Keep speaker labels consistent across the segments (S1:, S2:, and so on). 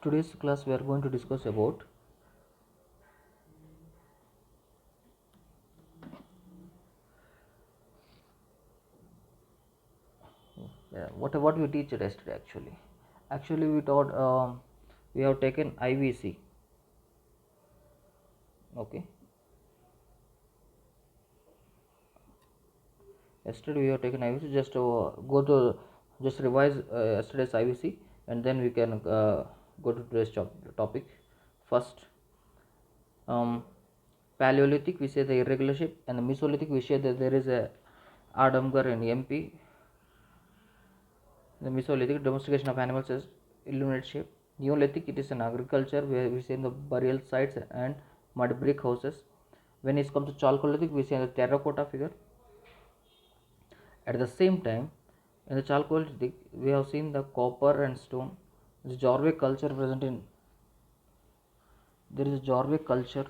S1: Today's class we are going to discuss about what we teach yesterday. Actually we taught we have taken IVC. Okay, yesterday we have taken IVC. Just go to just revise yesterday's IVC, and then we can go to today's topic. First, Paleolithic we say the irregular shape, and the Mesolithic we say that there is a Adamgar and MP. The Mesolithic domestication of animals is illuminate shape. Neolithic it is an agriculture where we see in the burial sites and mud brick houses. When it comes to Chalcolithic we see the terracotta figure. At the same time, in the Chalcolithic we have seen the copper and stone. The Jorvik culture present in there is a Jorvik culture,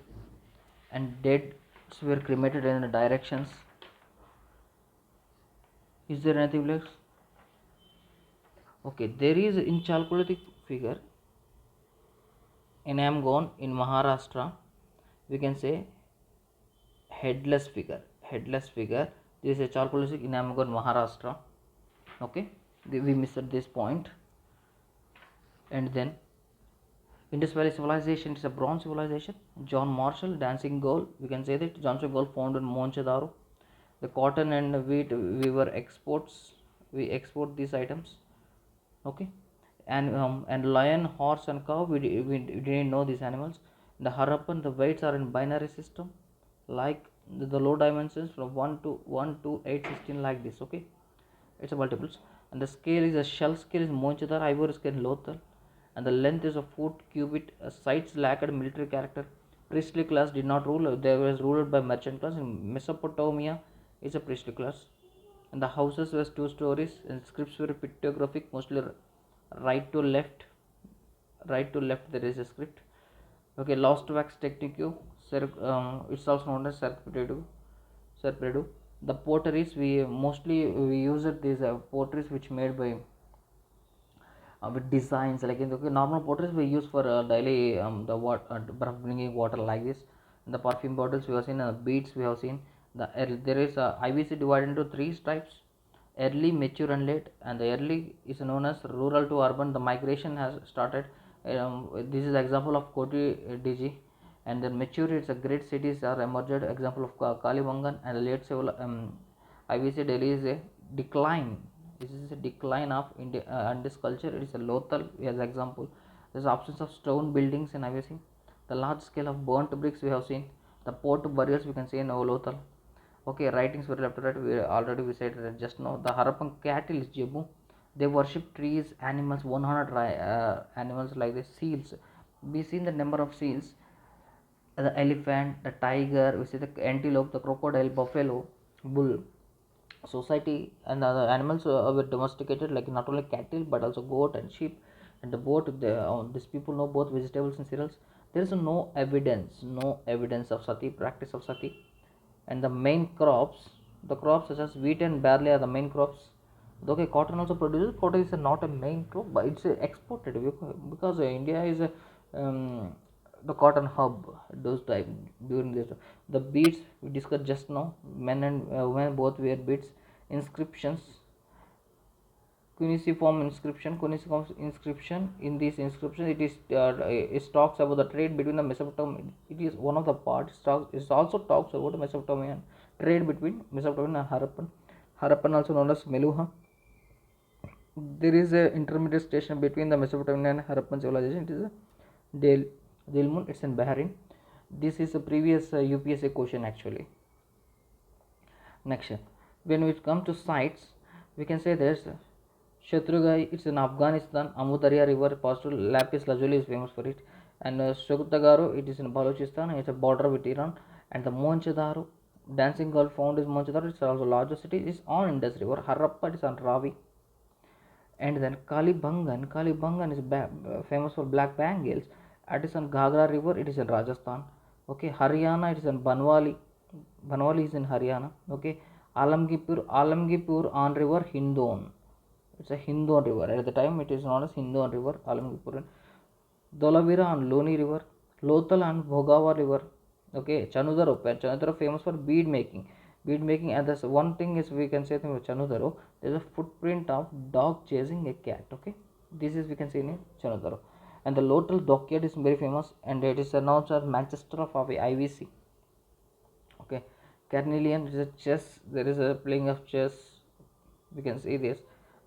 S1: and dead were cremated in the directions. Is there anything else? Okay, there is in Chalcolithic figure in Amgon in Maharashtra, we can say headless figure. This is a Chalcolithic in Amgon, Maharashtra. Okay, we missed this point. And then Indus Valley civilization is a bronze civilization. John Marshall, dancing girl. We can say that Johnson girl found in Mohenjo-daro. The cotton and wheat we were exports. We export these items. Okay, and lion, horse, and cow. We didn't know these animals. The Harappan, the weights are in binary system, like the low dimensions from 1 to 8, 16, like this. Okay, it's a multiples, and the scale is a shell scale is Mohenjo-daro, ivory scale Lothal, and the length is a foot cubit. Sites lacked military character. Priestly class did not rule; they were ruled by merchant class. In Mesopotamia, is a priestly class, and the houses were 2 stories, and scripts were pictographic, mostly right to left. There is a script. Okay, lost wax technique. It's also known as serpedu. The potteries we use these potteries which made by with designs like in the normal potteries we use for daily the water bringing water like this. In the perfume bottles we have seen, beads we have seen. There is IVC divided into 3 types: early, mature, and late. And the early is known as rural to urban. The migration has started. This is example of Koti DG. And then mature, it's a great cities are emerged. Example of Kalibangan. And the late civil IVC Delhi is a decline. This is a decline of India and this culture. It is a Lothal as example. There is absence of stone buildings in IVC. The large scale of burnt bricks we have seen. The port burials we can see in Lothal. Okay, writings were left to right. We already we said that just now. The Harappan cattle is Jebu. They worship trees, animals, 100 animals like the seals. We seen the number of seals. The elephant, the tiger, we see the antelope, the crocodile, buffalo, bull. Society and the other animals were domesticated, like not only cattle but also goat and sheep. And the both these people know both vegetables and cereals. There is no evidence of sati, practice of sati. And the main crops, the crops such as wheat and barley are the main crops. Okay, cotton also produces. Cotton is not a main crop, but it's exported because India is a the cotton hub those time during this. The beads we discussed just now, men and women both wear beads. Inscriptions, cuneiform inscription. In this inscription it talks about the trade between the Mesopotamia. It is one of the parts. It also talks about the Mesopotamian trade between Mesopotamian and Harappan also known as Meluha. There is a intermediate station between the Mesopotamian and Harappan civilization. It is a Delmun. It's in Bahrain. This is a previous UPSC question actually. Next, when we come to sites, we can say there's Shatrughat. It's in Afghanistan. Amudarya river passed through. Lapis lazuli is famous for it. And Shogutagaru, it is in Balochistan. It's a border with Iran. And the Mohenjo-daro, dancing girl found is Mohenjo-daro. It's also largest city. It's on Indus River. Harappa is on Ravi. And then Kalibangan is famous for black bangles. It is on Ghagra river. It is in Rajasthan. Okay, Haryana, it is in Banwali. Banwali is in Haryana. Okay, Alamgipur on river Hindon. It's a Hindon river. At the time it is known as Hindon river, Alamgipur. Dolavira and Loni River, Lothal and Bhogava River. Okay, Chanudaro, Chanudaro famous for bead making. Bead making, and that's one thing is we can say about Chanudaro. There's a footprint of dog chasing a cat. Okay, this is we can see in Chanudaro, and the Lothal dockyard is very famous, and it is announced as Manchester of IVC. Okay, carnelian is a chess, there is a playing of chess, we can see this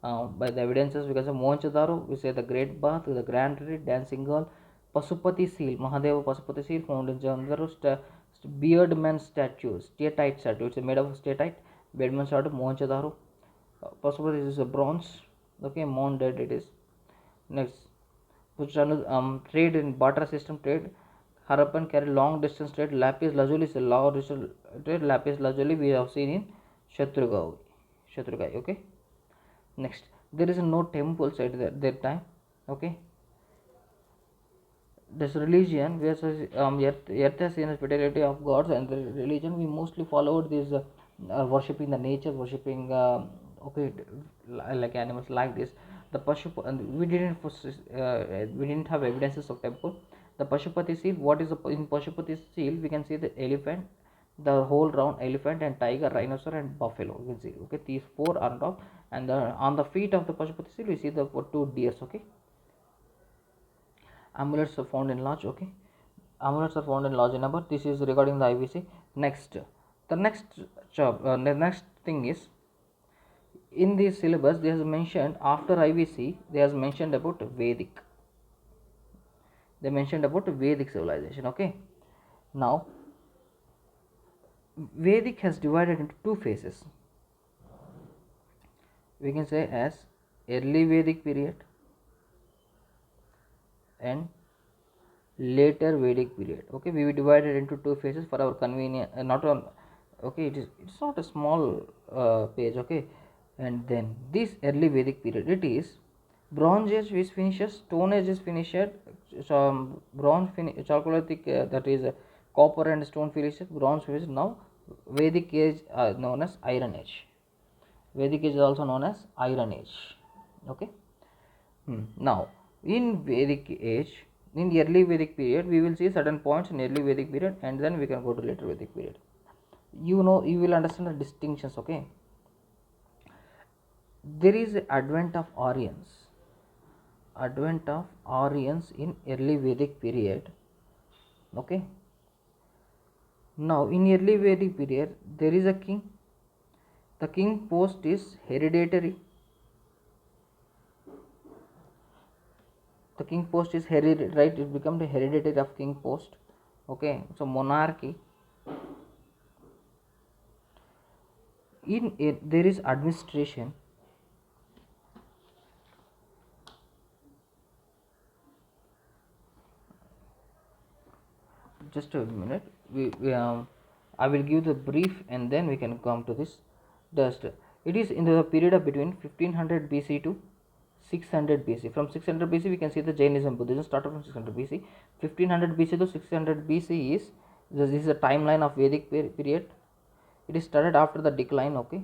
S1: by the evidences. We can say Mohenjo-daro, we say the great bath, the grand retreat, dancing girl, Pasupati seal, Mahadeva Pasupati seal found in Jandaru, beardman statue, statite statue, it's made of statite, beardman statue, Mohenjo-daro. Pasupati is a bronze. Okay, Mount dead it is. Next, trade in barter system trade. Harappan carry long distance trade. Lapis lazuli is a long distance trade. Lapis lazuli we have seen in Shatrugai. Shatrugai. Okay. Next, there is no temples at that time. Okay. This religion, we earth has seen as fertility of gods, and the religion we mostly followed this worshipping the nature, worshipping okay, like animals like this. The Pashup, and we didn't have evidences of temple. The Pashupati seal, what is in Pashupati seal? We can see the elephant, the whole round elephant, and tiger, rhinoceros, and buffalo. We can see, okay, these four are on top, and on the feet of the Pashupati seal we see the two deers. Okay, amulets are found in large. Okay, amulets are found in large number. This is regarding the IVC. Next, the next thing is, in this syllabus they has mentioned after IVC they has mentioned about Vedic. They mentioned about Vedic civilization. Okay, now Vedic has divided into two phases. We can say as early Vedic period and later Vedic period. Okay, we will divide it into two phases for our convenience. Not on. Okay, it's not a small page. Okay, and then this early Vedic period, it is Bronze Age is finishes, Stone Age is finished, Chalcolithic that is copper and stone finishes, bronze finishes. Now Vedic Age known as Iron Age. Vedic Age is also known as Iron Age. Okay. Now, in Vedic age, in the early Vedic period, we will see certain points in early Vedic period, and then we can go to later Vedic period. You will understand the distinctions. Okay, there is advent of Aryans. Advent of Aryans in early Vedic period. Okay. Now, in early Vedic period, there is a king. The king post is hereditary. The king post is hereditary, right? It becomes the hereditary of king post. Okay, so monarchy. In it there is administration. Just a minute. I will give the brief and then we can come to this. Just it is in the period of between 1500 BC to 600 BC. From 600 BC we can see the Jainism, Buddhism started from 600 BC. 1500 BC to 600 BC is this is a timeline of Vedic period. It is started after the decline. Okay,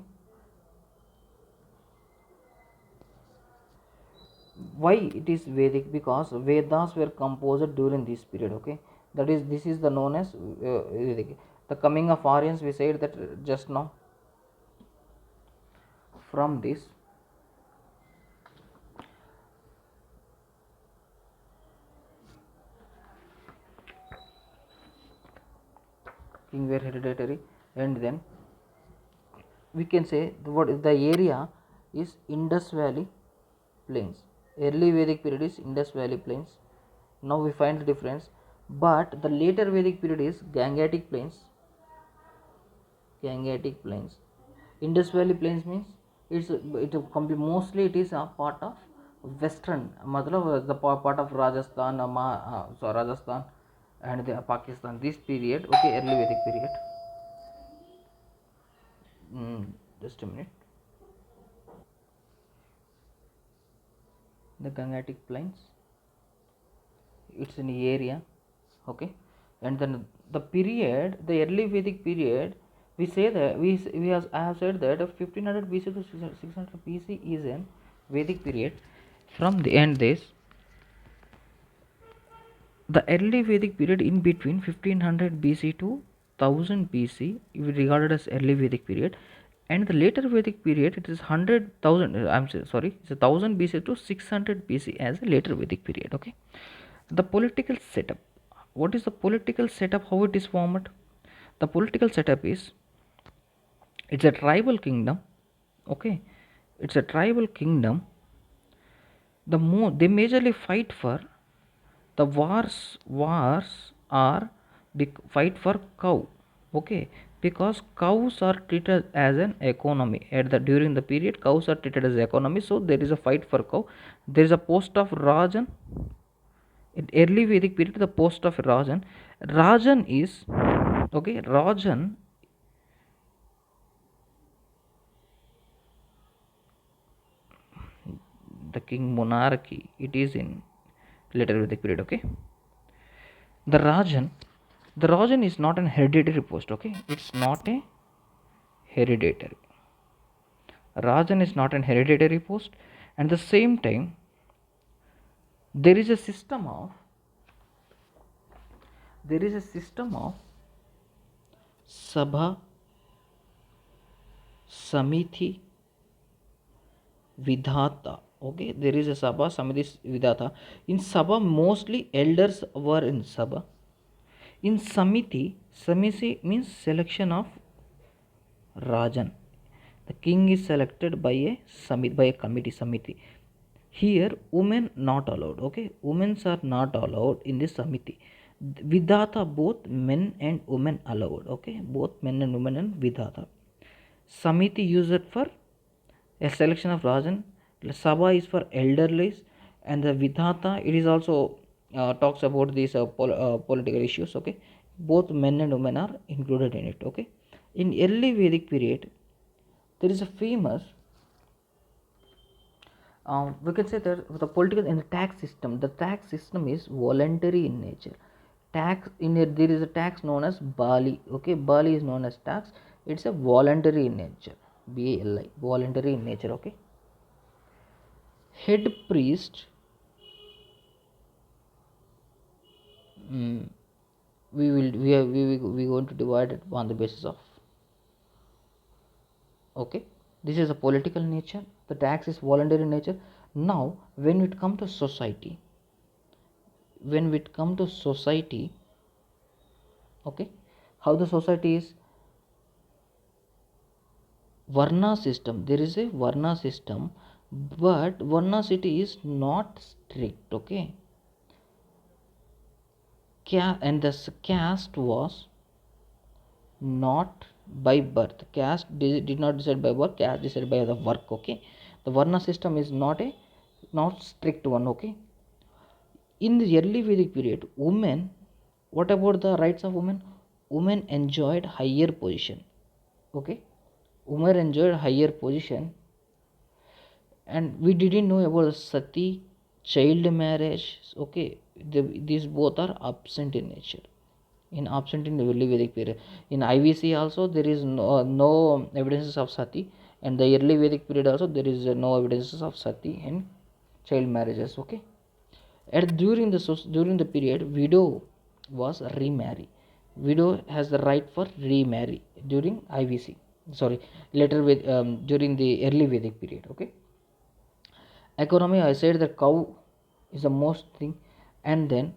S1: why it is Vedic? Because Vedas were composed during this period. Okay, that is, this is the known as Vedic. The coming of Aryans, we said that just now. From this, king were hereditary, and then we can say the area is Indus Valley plains. Early Vedic period is Indus Valley plains. Now we find the difference, but the later Vedic period is Gangetic plains. Gangetic plains. Indus Valley plains means mostly it is a part of western, the part of Rajasthan, Rajasthan and the Pakistan. This period, okay, early Vedic period. Just a minute. The Gangetic plains, it's an area. Okay, and then the period, the early Vedic period, we say that I have said that 1500 BC to 600 BC is an Vedic period. From the end this The early Vedic period in between 1500 BC to 1000 BC is regarded as early Vedic period, and the later Vedic period it is 100,000. Sorry, it's 1000 BC to 600 BC as a later Vedic period. Okay, the political setup. What is the political setup? How it is formed? The political setup is it's a tribal kingdom. Okay, it's a tribal kingdom. They majorly fight for the wars are fight for cow. Okay, because cows are treated as an economy at the during the period. Cows are treated as economy, so there is a fight for cow. There is a post of rajan in early Vedic period. The post of rajan is okay. Rajan, the king monarchy, it is in later Vedic period. Okay, the rajan is not an hereditary post. Okay, it's not a hereditary. Rajan is not an hereditary post. At the same time, there is a system of sabha, samiti, vidhata. Okay, there is a sabha, samiti, vidhata. In sabha, mostly elders were in sabha. In samiti means selection of rajan. The king is selected by a committee, samiti. Here women not allowed. Okay, women are not allowed in this samiti. Vidhata, both men and women allowed. Okay, both men and women and vidhata. Samiti used for a selection of rajan. Sabha is for elderly, and the vidhata it is also talks about these political issues. Okay, both men and women are included in it. Okay, in early Vedic period there is a famous we can say that the political and the tax system is voluntary in nature. Tax in it, there is a tax known as bali. Okay, bali is known as tax. It's a voluntary in nature. BALI, voluntary in nature. Okay, head priest, we going to divide it on the basis of. Okay, this is a political nature. The tax is voluntary in nature. Now when it come to society, okay, how the society is, varna system. There is a varna system, but varna city is not strict. Okay, and the caste was not by birth. Caste did not decide by birth. Caste decided by the work. Okay, the varna system is not strict one. Okay, in the early Vedic period, women. What about the rights of women? Women enjoyed higher position. Okay, women enjoyed higher position, and we didn't know about sati, child marriage. Okay, these both are absent in nature. Absent in the early Vedic period. In IVC also there is no evidences of sati, and the early Vedic period also there is no evidences of sati and child marriages. Okay, and during the period, widow was remarry. Widow has the right for remarry during IVC. Sorry, later with during the early Vedic period. Okay, economy, I said the cow is the most thing, and then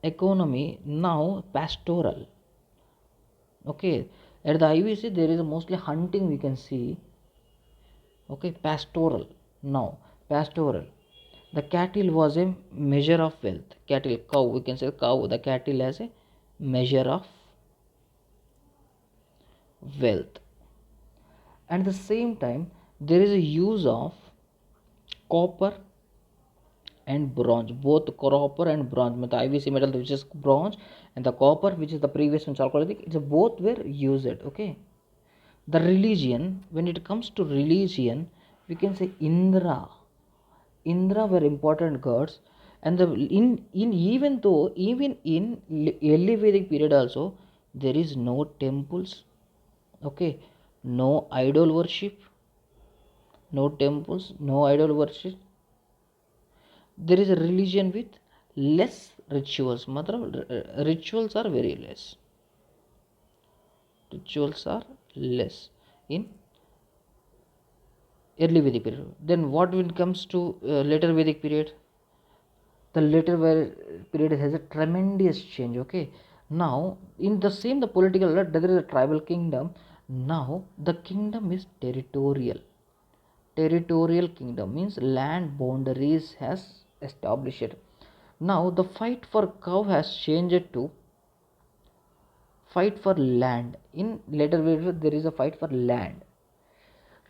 S1: economy now pastoral. Okay, at the IVC there is mostly hunting we can see. Okay, pastoral. Now pastoral, the cattle was a measure of wealth. Cattle, cow, we can say cow, the cattle as a measure of wealth. At the same time there is a use of copper and bronze, both copper and bronze. The IVC metal which is bronze and the copper which is the previous one chalcolithic, it's both were used. Okay, the religion, when it comes to religion, we can say Indra were important gods, and the in even though even in early Vedic period also there is no temples. Okay, no idol worship, no temples, no idol worship. There is a religion with less rituals, matlab rituals are very less. Rituals are less in early Vedic period. Then what when it comes to later Vedic period, the later period has a tremendous change. Okay, now in the same the political, there is a tribal kingdom. Now the kingdom is territorial. Territorial kingdom means land boundaries has established. Now the fight for cow has changed to fight for land. In later period there is a fight for land.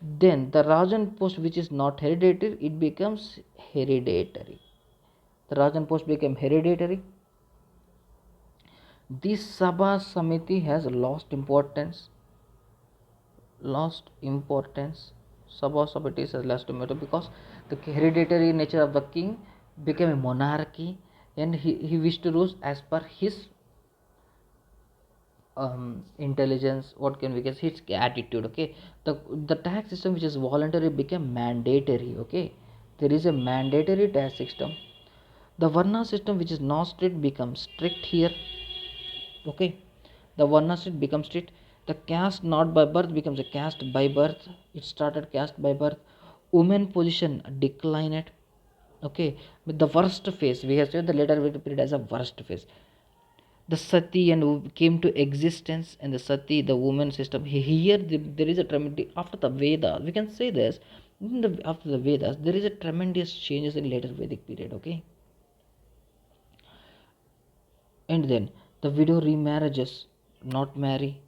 S1: Then the Rajan post, which is not hereditary, it becomes hereditary. The Rajan post became hereditary. This Sabha Samiti has lost importance. Lost importance. Sabha Samiti has lost importance because the hereditary nature of the king became a monarchy, and he wished to rule as per his intelligence, what can we guess, his attitude. Okay, the tax system which is voluntary became mandatory. Okay, there is a mandatory tax system. The Varna system which is not strict becomes strict here. Okay, the Varna strict becomes strict. The caste not by birth becomes a caste by birth. It started caste by birth. Women position declined. Okay, with the worst phase, we have said the later period as a worst phase. The sati and came to existence, and the sati, the woman system, here there is a tremendous, after the Vedas we can say this, after the Vedas there is a tremendous changes in later Vedic period. Okay, and then the widow remarriages, not marry.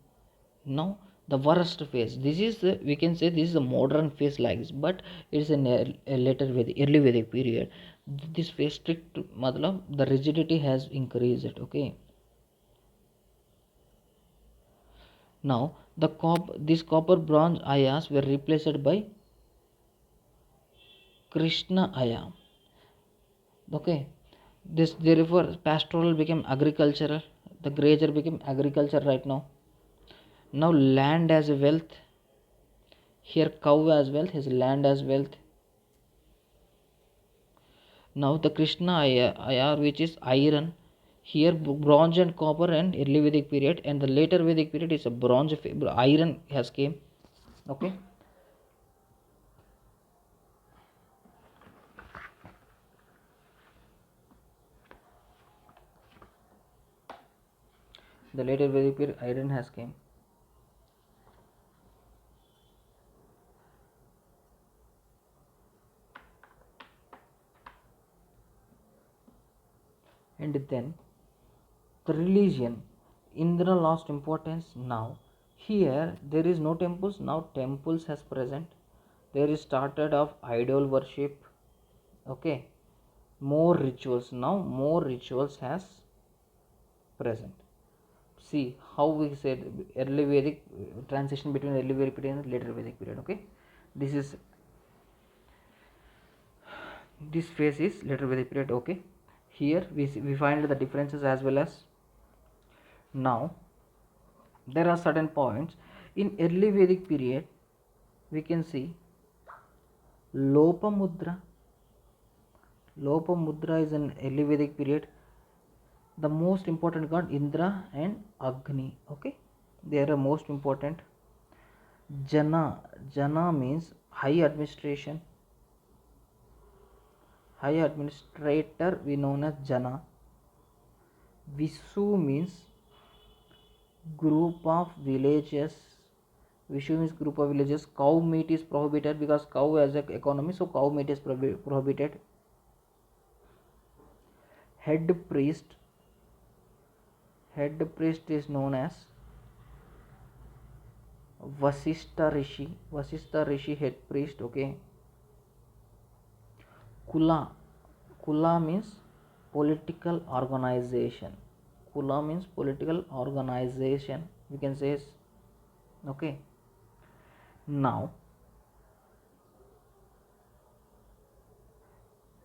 S1: Now the worst phase, this is the, we can say this is a modern phase like this, but it is a later Vedic, early Vedic period. This phase strict matlab the rigidity has increased. Okay, now these copper bronze ayas were replaced by Krishna aya. Okay, this therefore pastoral became agricultural. The grazer became agriculture right now. Now land as wealth. Here cow as wealth, his land as wealth. Now the Krishna aya which is iron. Here bronze and copper and early Vedic period, and the later Vedic period is a bronze, iron has came. Okay, the later Vedic period iron has came. And then the religion, Indra lost importance. Now here there is no temples, now temples has present. There is started of idol worship. Okay, more rituals, now more rituals has present. See how we said early Vedic, transition between early Vedic period and later Vedic period. Okay, this is, this phase is later Vedic period. Okay, here we find the differences as well as. Now there are certain points in early Vedic period. We can see Lopamudra. Lopamudra is an early Vedic period. The most important god Indra and Agni. Okay, they are the most important. Jana means high administration. High administrator we known as Jana. Visu means group of villages. Vishu means group of villages. Cow meat is prohibited because cow has an economy, so cow meat is prohibited. Head priest is known as Vasishtha Rishi head priest. Okay, Kula means political organization. We can say. Okay, now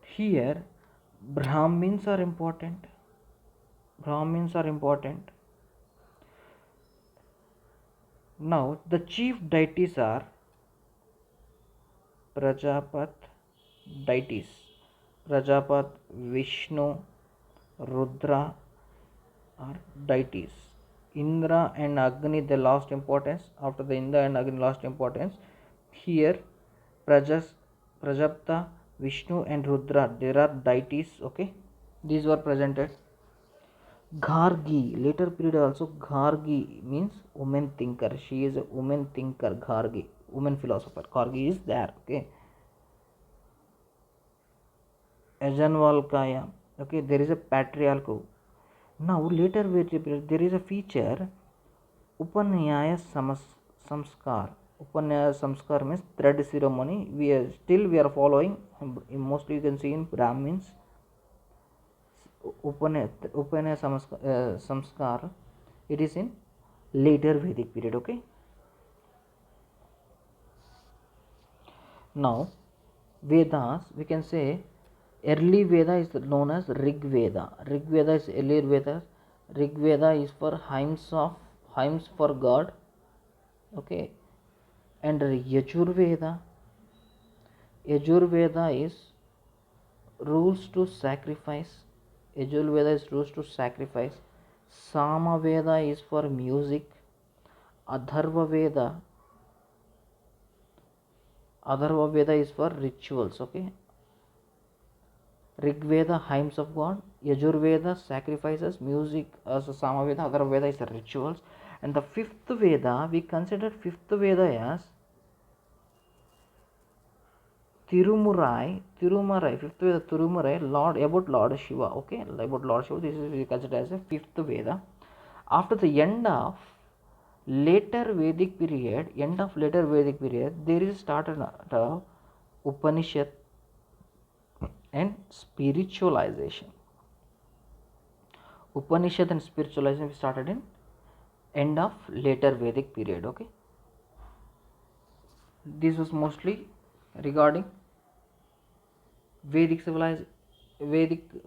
S1: here Brahmins are important. Now the chief deities are Prajapat deities. Prajapat, Vishnu, Rudra are deities. Indra and Agni they lost importance. After the Indra and Agni lost importance, here Prajapta, Vishnu and Rudra there are deities. Okay, these were presented. Gargi later period also Gargi means woman thinker. She is a woman thinker. Gargi, woman philosopher. Gargi is there. Okay. Ajanvalkaya. Okay, there is a patriarchal. Now later period there is a feature Upannyaya Samskar. Upannyaya Samskar means thread ceremony. We are following. Mostly you can see in Brahmins. Upannyaya Samskar. It is in later Vedic period. Okay. Now Vedas we can say early Veda is known as Rig Veda. Rig Veda is earlier Veda. Rig Veda is for hymns for God. Okay, and Yajurveda is rules to sacrifice. Yajurveda is rules to sacrifice. Samaveda is for music. Atharva Veda is for rituals. Okay, Rig Veda hymns of God, Yajurveda sacrifices, music, Samaveda, Atharva Veda is the rituals, and the fifth Veda we consider fifth Veda as Tirumurai, fifth Veda Tirumurai, about Lord Shiva. Okay, about Lord Shiva. This is we consider as a fifth Veda. After the end of later Vedic period, there is started Upanishad and spiritualization. Upanishad and spiritualization started in end of later Vedic period. Okay, this was mostly regarding Vedic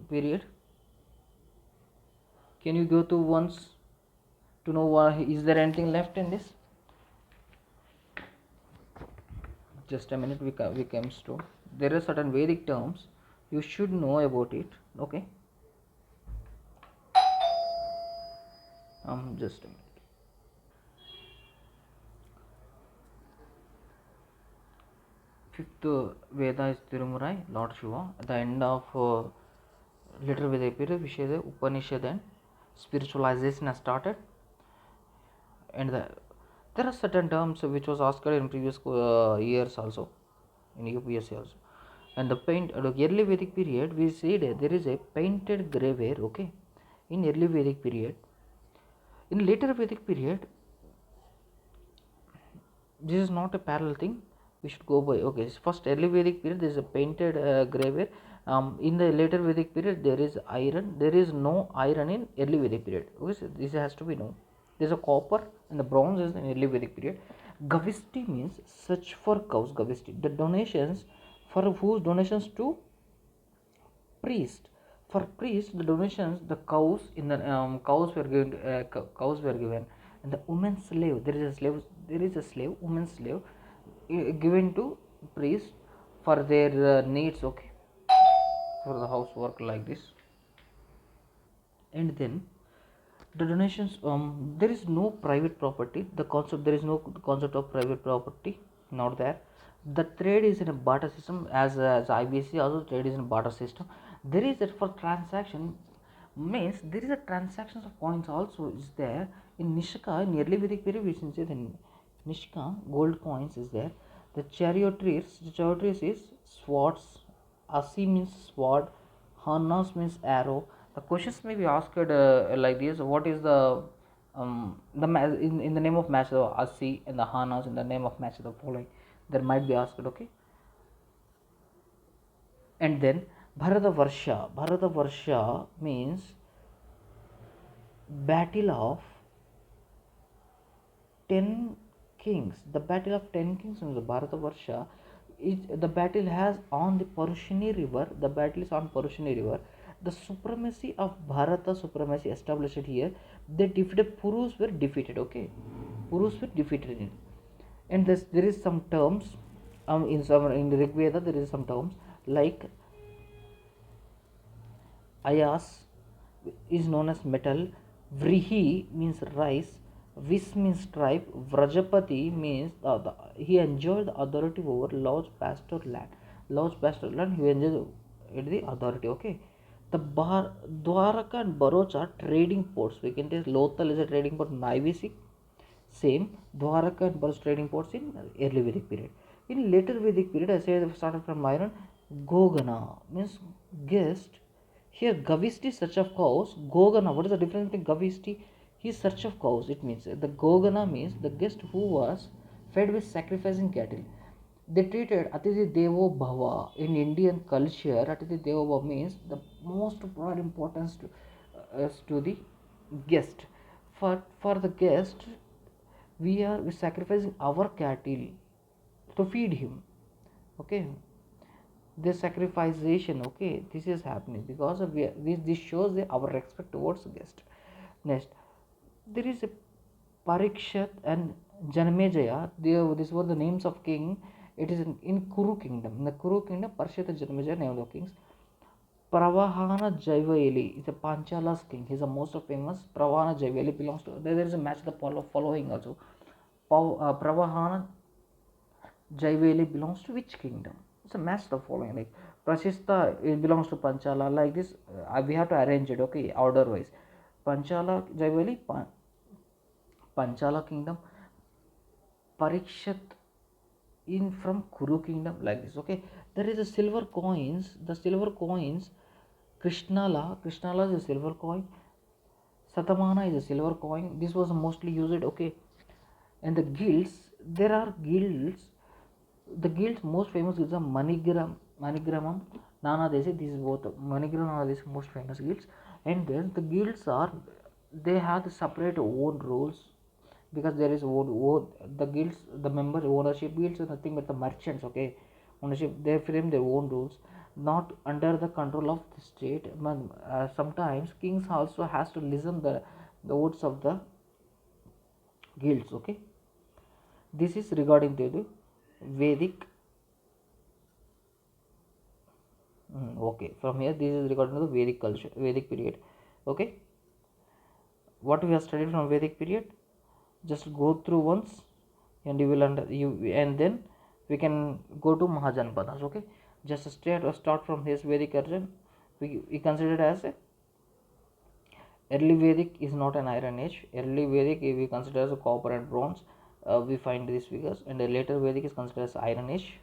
S1: period. Can you go to once to know is there anything left in this? Just a minute, we comes to there are certain Vedic terms you should know about it. Okay, just a minute. Fifth Veda is Tirumurai, Lord Shiva. At the end of later Vedic period, we say the Upanishad and spiritualization has started, and there are certain terms which was asked in previous years also, in UPSC also. And the early Vedic period, we see that there is a painted graveware. Okay, in early Vedic period. In later Vedic period, this is not a parallel thing. We should go by. Okay, first early Vedic period there is a painted graveware. In the later Vedic period there is iron. There is no iron in early Vedic period. Okay, so this has to be known. There is a copper and the bronze is in early Vedic period. Gavishti means search for cows. Gavishti, the donations for whose donations to priest. For priest, the donations, the cows in the cows were given. And the woman slave. There is a slave, woman slave, given to priest for their needs. Okay, for the housework like this. And then the donations. There is no private property. There is no concept of private property. Not there. The trade is in a barter system, as IBC also trade is in a barter system. There is that for transaction means there is a transactions of coins also is there in Nishka in early Vedic period. We can say the Nishka gold coins is there. The charioteers is swords. Asi means sword. Hanas means arrow. The questions may be asked like this: what is the in the name of match the Asi and the Hanas in the name of match the following? There might be asked. Okay, and then Bharatavarsha means battle of 10 kings. The battle of 10 kings in the Bharatavarsha is the battle has on the Parushini river. The battle is on Parushini river. The supremacy of Bharata supremacy established here. They defeated Purus were defeated. Okay, Purus were defeated in. And there is some terms in the Rig Veda there is some terms like Ayas, is known as metal. Vrihi means rice. Vis means tribe. Vrajapati means he enjoyed the authority over large pasture land. Large pasture land, he enjoyed the authority. Okay. The Dwaraka and Baroch are trading ports. We can take Lothal is a trading port. Naivisi, same. Dwaraka and Baroch trading ports in early Vedic period. In later Vedic period, I say they started from iron. Gogana means guest. Here, Gavisti search of cows. Gogana, what is the difference between Gavisti? He search of cows. It means the Gogana means the guest who was fed with sacrificing cattle. They treated Atithi Devo Bhava. In Indian culture, Atithi Devo Bhava means the most importance to the guest. For the guest, we sacrificing our cattle to feed him. Okay, this sacrification, okay, this is happening because of this shows our respect towards guest. Next, there is a Parikshat and Janmejaya. These were the names of king. It is in Kuru kingdom. In the Kuru kingdom, Parshit and Janmejaya name of the kings. Pravahana Jaivaeli is a Panchala's king. He is the most famous. Pravahana Jaivaeli belongs to. There is a match the following also. Pravahana Jaivaeli belongs to which kingdom? It's a match the following. Like Prashista, it belongs to Panchala. Like this, we have to arrange it. Okay, order wise. Panchala Jaivaeli, Panchala kingdom. Parikshat in from Kuru kingdom, like this. Okay, there is a silver coins. The silver coins, Krishnala is a silver coin. Satamana is a silver coin. This was mostly used. Okay, and the guilds, there are guilds. The guilds most famous is the Manigramam, Nana Desi. This is both Manigram Nana Desi most famous guilds. And then the guilds are, they have the separate own rules, because there is the guilds, the member ownership. Guilds is nothing but the merchants. Okay, ownership, they frame their own rules, not under the control of the state. Sometimes kings also has to listen the votes of the guilds. Okay, this is regarding to the Vedic. Okay, from here this is regarding to the Vedic culture, Vedic period. Okay, what we have studied from Vedic period, just go through once, and you will and then we can go to mahajanapadas. Okay, just start from his Vedic origin. We consider it as a early Vedic is not an iron age. Early Vedic we consider as a copper and bronze. We find these figures, and the later Vedic is considered as iron age.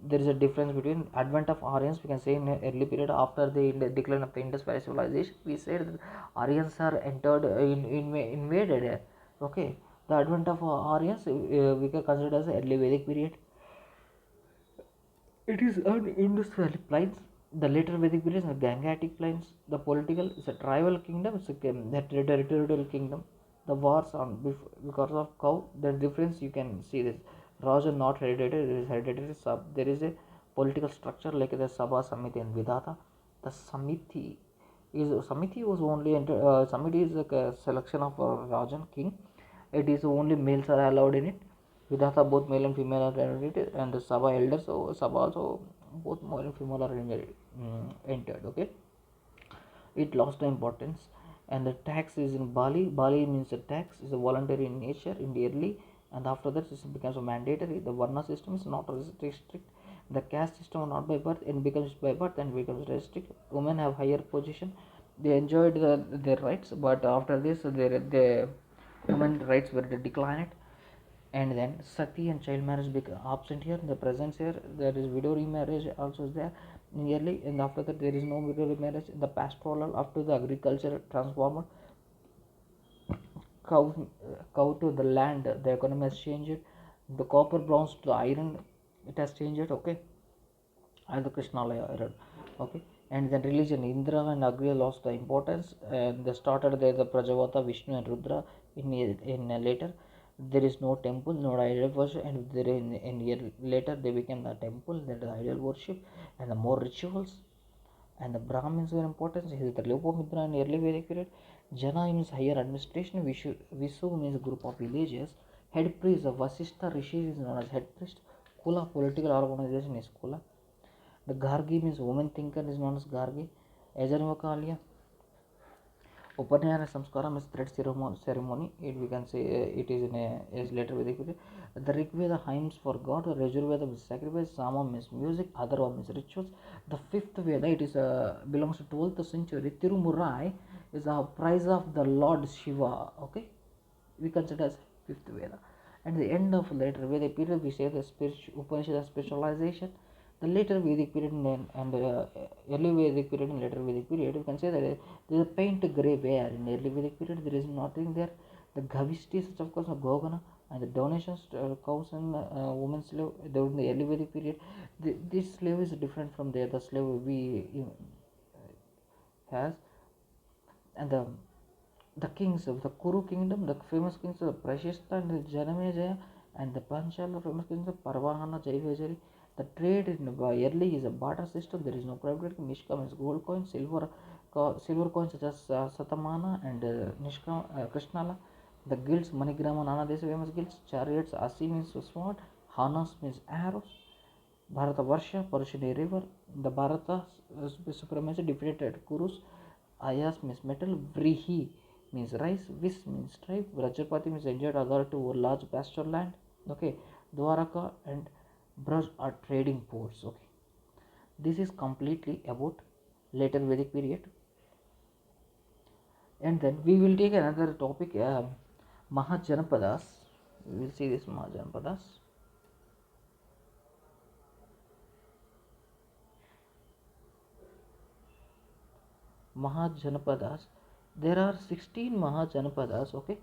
S1: There is a difference between advent of Aryans. We can say in early period after the decline of the Indus Valley civilization, we said that Aryans are entered invaded. Okay, the advent of Aryans we can consider as early Vedic period. It is an Indus Valley plains. The later Vedic period is the Gangetic plains. The political is a tribal kingdom. It's a territorial kingdom. The wars on because of cow. The difference you can see this. Raja not hereditary. It is hereditary. There is a political structure like the Sabha, Samiti, and Vidhata. The Samiti was only Samiti is a selection of a Rajan king. It is only males are allowed in it. Vidhata both male and female are entered, and the Sabha elders, so Sabha also both male and female are entered. Okay, it lost the importance, and the tax is in Bali. Bali means a tax is a voluntary in nature in the early, and after that it becomes a mandatory. The Varna system is not strict. The caste system not by birth and becomes by birth and becomes restricted. Women have higher position. They enjoyed their rights, but after this their women rights were declined. And then sati and child marriage become absent here. In the presence here, there is widow remarriage also is there nearly, and after that there is no widow remarriage. The pastoral after the agriculture transformed cow, cow to the land, the economy has changed. The copper bronze to the iron, it has changed. Okay, and the Krishnalaya iron. Okay, and then religion, Indra and Agri lost the importance, and they started there the Prajavata, Vishnu and Rudra in later. There is no temple, no idol worship, and there in year later they became the temple, then the idol worship, and the more rituals. And the Brahmins were important. This is the Lopamitra in early Vedic period. Jana means higher administration. Visu means group of villages. Head priest of Vasishtha Rishi is known as head priest. Kula, political organization is Kula. The Gargi means woman thinker is known as Gargi. Ajarvakalya, Upanayana Samskaram is thread ceremony. We can say it is in a is later Vedic period. The Rig Veda hymns for God, the Yajurveda means sacrifice, Sama means music, Atharva means rituals. The fifth Veda, it is belongs to 12th century. Tirumurai is a praise of the Lord Shiva. Okay, we consider as fifth Veda. At the end of later Vedic period, we say the Upanishad specialization. The later Vedic period and early Vedic period and later Vedic period, you can say that there is a paint grey where in early Vedic period there is nothing there. The Gavishtis, of course, Gogana, and the donations to cows and women's slave during the early Vedic period. This slave is different from the other slave we has, and the kings of the Kuru kingdom, the famous kings of Prashistha and the Janamejaya, and the Panchala, the famous kings of Parvahana, Jaivajari. The trade in yearly is a barter system. There is no private. Nishkam is gold coin, silver coins such as Satamana and Krishnala. The guilds, Manigrama, Nana, these famous guilds. Chariots, Asi means sword, Hanas means arrows. Bharata Varsha, Parushini river. The Bharata supremacy defeated Kurus. Ayas means metal. Vrihi means rice. Vis means tribe. Rajapati means enjoyed authority over large pasture land. Okay. Dwaraka and Braj are trading ports. Okay. This is completely about later Vedic period. And then we will take another topic, Mahajanapadas. We will see this Mahajanapadas. Mahajanapadas. There are 16 Mahajanapadas. Okay,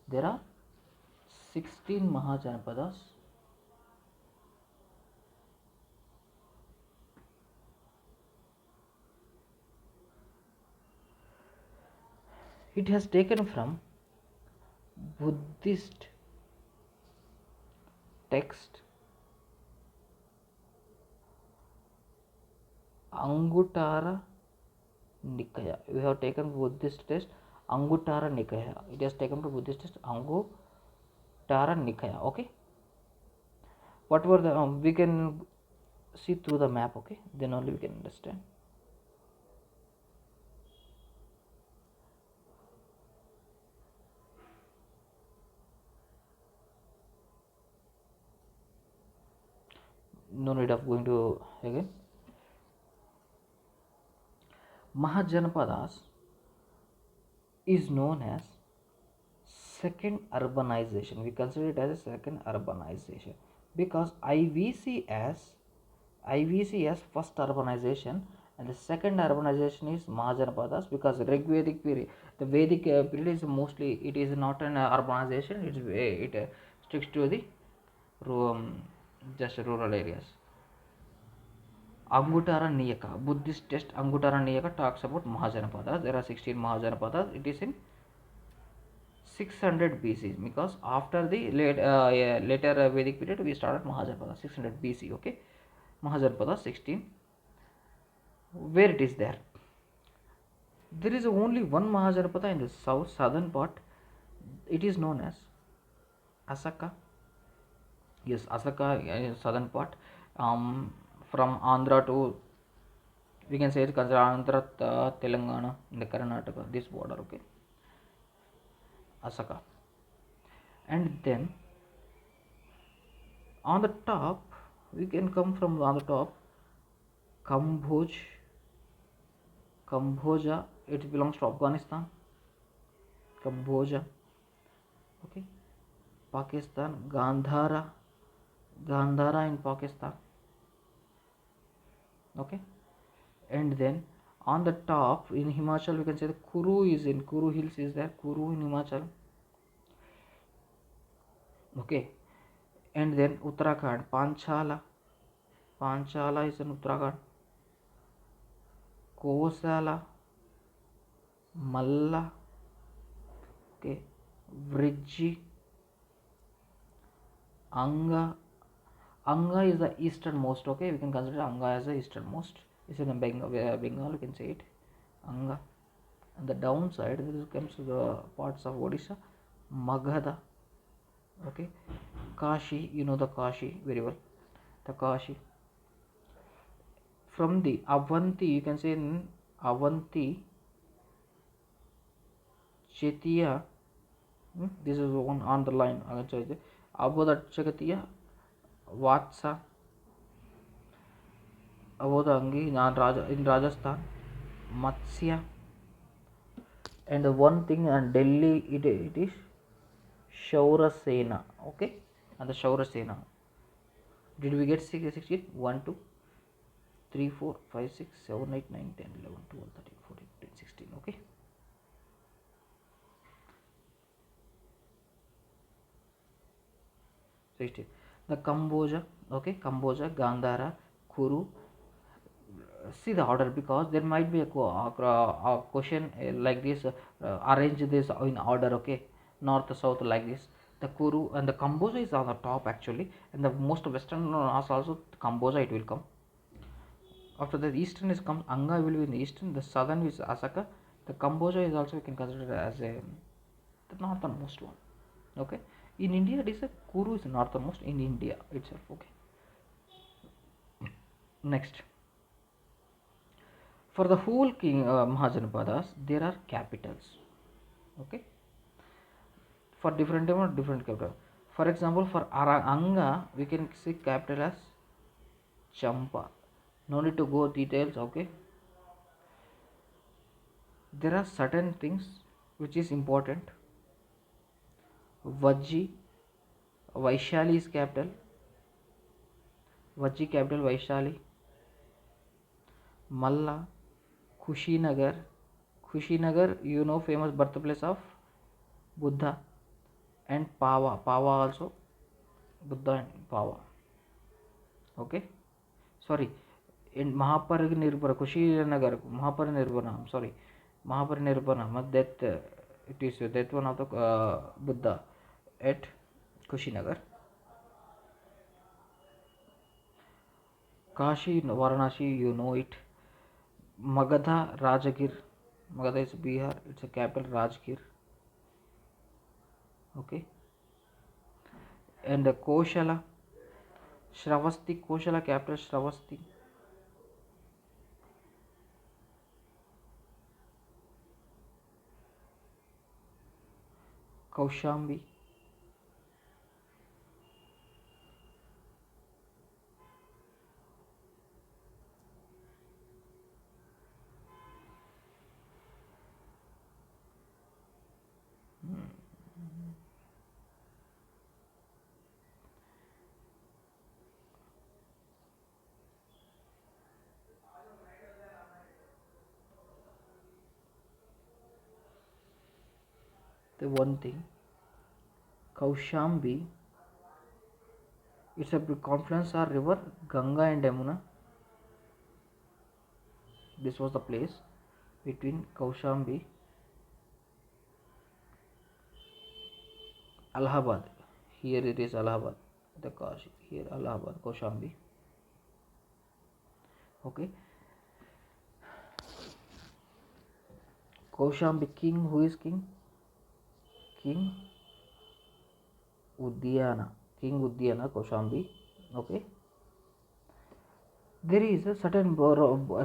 S1: there are 16 Mahajanapadas. It has taken from Buddhist text Anguttara Nikaya. We have taken Buddhist text Anguttara Nikaya. It has taken from Buddhist text Anguttara Nikaya. Okay. What were the we can see through the map. Okay, then only we can understand. No need of going to again. Mahajanapadas is known as second urbanization. We consider it as a second urbanization because IVC as first urbanization, and the second urbanization is Mahajanapadas because Rig Vedic period, the Vedic period is mostly it is not an urbanization. It sticks to the just rural areas. Anguttara Niyaka, Buddhist text Anguttara Niyaka talks about Mahajanapadas. There are 16 Mahajanapadas. It is in 600 BC because after the later Vedic period we started Mahajanapada 600 BC. Okay, Mahajanapada 16. Where it is there? There is only one Mahajanapada in the southern part. It is known as Asaka. Yes, Asaka southern part. From Andhra to we can say it consider Andhra, Telangana, in the Karnataka, this border. Okay, Asaka, and then on the top we can come from on the top Kambodja, it belongs to Afghanistan. Kambodja. Okay, Pakistan, Gandhara in Pakistan. Okay, and then on the top in Himachal we can say the Kuru Hills is there. Kuru in Himachal. Okay, and then Uttarakhand, Panchala is in Uttarakhand. Kosala, Malla, okay, Vriji, Anga is the easternmost. Okay, we can consider Anga as the easternmost. It's in the Bengal, you can say it, Anga. And the downside, this comes to the parts of Odisha, Magadha. Okay, Kashi, you know the Kashi very well, the Kashi. From the Avanti, you can say in Avanti Chetia, this is one on the line. Abodachakatiya, Vatsa, Abodangi in Rajasthan, Matsya, and the one thing in Delhi it is Shaurasena. Okay, and the Shaurasena. Did we get 16? 1, 2, 3, 4, 5, 6, 7, 8, 9, 10, 11, 12, 13, 14, 15, 16. Okay. The Kamboja, okay, Kamboja, Gandhara, Kuru. See the order, because there might be a question like this. Arrange this in order, okay, north south like this. The Kuru and the Kamboja is on the top actually, and the most western also Kamboja it will come. After the eastern is comes Anga will be in the eastern, the southern is Asaka. The Kamboja is also we can consider as a the northernmost one. Okay, in India it is a Kuru is northernmost in India itself. Okay, next, for the whole king mahajanapadas there are capitals. Okay, for different capital. For example, for Anga we can see capital as Champa. No need to go details. Okay, there are certain things which is important. Vajji, Vaishali is capital. Vajji capital Vaishali. Malla, Kushinagar. Kushinagar, you know, famous birthplace of Buddha. And Pava also, Buddha and Pava. Okay, sorry, in Mahaparinirbhana, Kushinagar, Mahaparinirbhana, I'm sorry, Mahaparinirbhana, that it is that one of the Buddha at Kushinagar. Kashi, Varanasi, you know it. Magadha, Rajagir. Magadha is Bihar, it's a capital Rajgir. Okay, and the Koshala, Shravasti, Koshala capital Shravasti. Kaushambi. The one thing, Kaushambi, it's a confluence of river Ganga and Yamuna. This was the place between Kaushambi, Allahabad. Here it is Allahabad, the Kashi. Here Allahabad, Kaushambi. Okay, Kaushambi king. Who is king? King Uddiyana. King Uddiyana, Kaushambi. Okay. There is a certain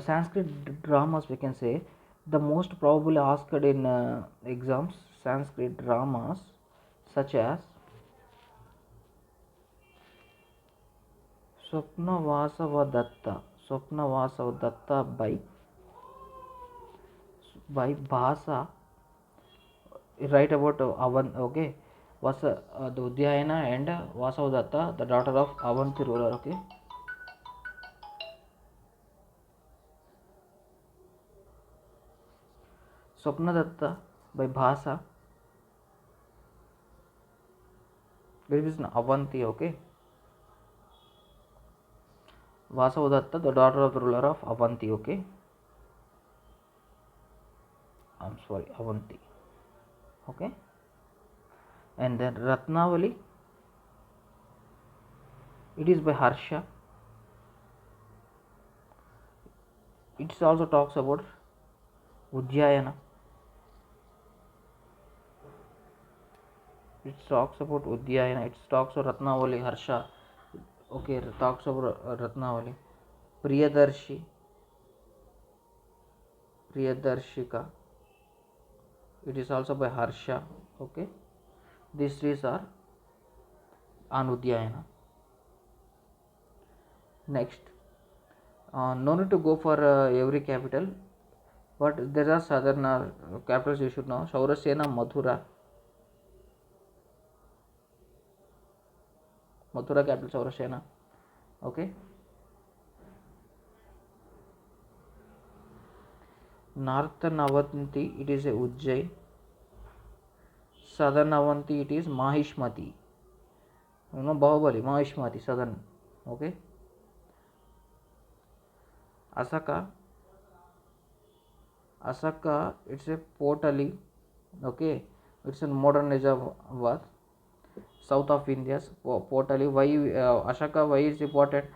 S1: Sanskrit dramas, we can say, the most probably asked in exams, Sanskrit dramas such as Swapnavasava Datta by Bhasa. Write about Avan. Okay, was the Udyayana and Vasavadatta, the daughter of Avanti ruler. Okay, Swapnadatta by Bhasa. There is an Avanti. Okay, Vasavadatta, the daughter of the ruler of Avanti. Okay, I'm sorry, Avanti. Okay, and then Ratnavali, it is by Harsha. It also talks about Udyayana. It talks about Udyayana. It talks about Ratnavali, Harsha. Okay, it talks about Ratnavali. Priyadarshika. it is also by Harsha. Okay, these three are Anudyayana. Next, no need to go for every capital, but there are southern capitals you should know. Shaurasena, Mathura capital Shaurasena. Okay, northern Avanti it is a Ujjain. Southern Avanti it is Mahishmati. You know Bahubali, Mahishmati, southern. Okay, Asaka, it's a Potali. Okay, it's a modern Nizamabad, south of India. Potali. Why Asaka? Why is important?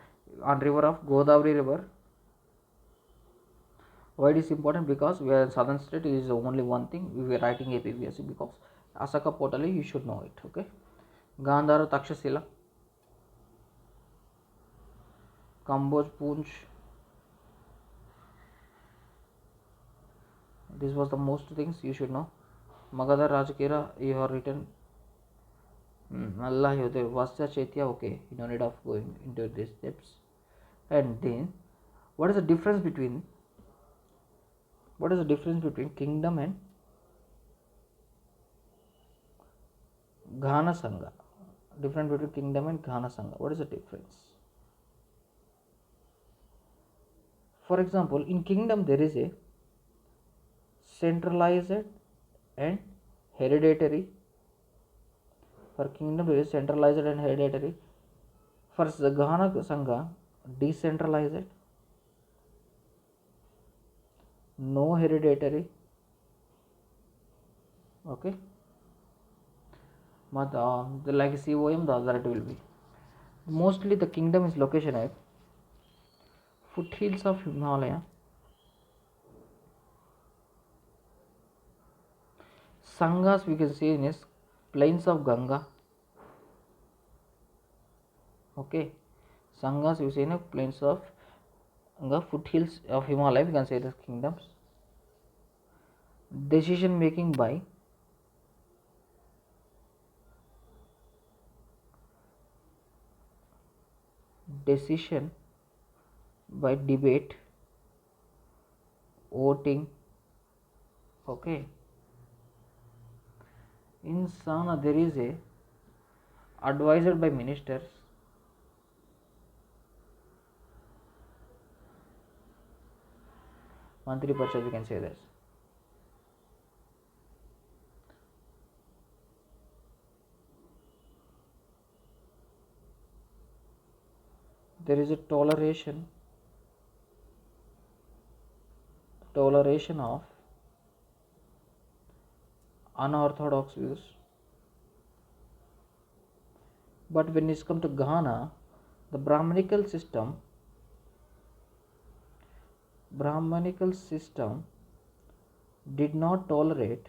S1: On river of Godavari river. Why it is important? Because we are in southern state. It is only one thing we were writing APPSC because Asaka Potali you should know it. Okay, Gandhara Takshashila, Kamboj Poonch. This was the most things you should know. Magadha Rajkira you have written. Allah Yode Vasya Chaitya. Okay, you don't need of going into these steps. And then, what is the difference between kingdom and Ghana Sangha? Difference between kingdom and Ghana Sangha. What is the difference? For example, in kingdom there is a centralized and hereditary. For kingdom there is centralized and hereditary. For the Ghana Sangha, decentralized, no hereditary. Okay, but the like COM the other it will be. Mostly the kingdom is location at foothills of Himalaya, Sanghas we can see in is plains of Ganga. Okay, Sanghas we see in plains of Ganga, foothills of Himalaya we can say the kingdoms. Decision making by debate, voting. Okay, in Sana there is a advised by ministers, Mantri Parishad we can say this. There is a toleration of unorthodox views. But when it's come to Ghana, the Brahmanical system did not tolerate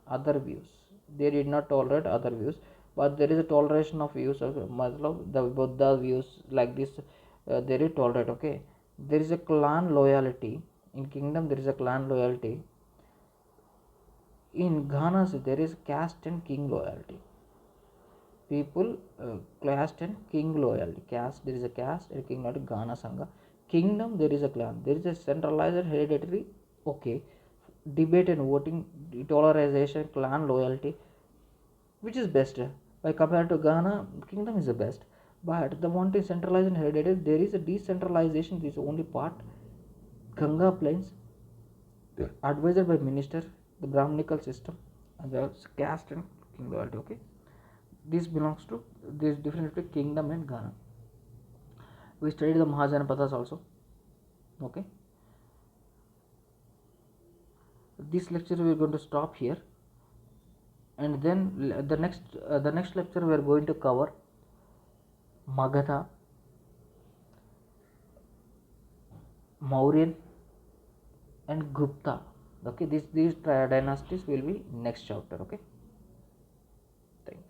S1: other views. They did not tolerate other views, but there is a toleration of views of the Buddha views like this. There is tolerate. Okay, there is a clan loyalty in kingdom. There is a clan loyalty. In Ghana, there is caste and king loyalty. People caste and king loyalty. Caste, there is a caste and king loyalty. Ghana Sangha. Kingdom, there is a clan. There is a centralized hereditary. Okay, debate and voting, tolerization, clan loyalty. Which is best? By compared to Ghana, kingdom is the best. But the one is centralized and hereditary. There is a decentralization. This is only part. Ganga plains, advised by minister, the Brahmanical system, and the caste and king loyalty. Okay, this belongs to this difference between kingdom and Ghana. We studied the mahajanapadas also. Okay, this lecture we are going to stop here, and then the next lecture we are going to cover Magadha, Mauryan, and Gupta. Okay, these dynasties will be next chapter. Okay.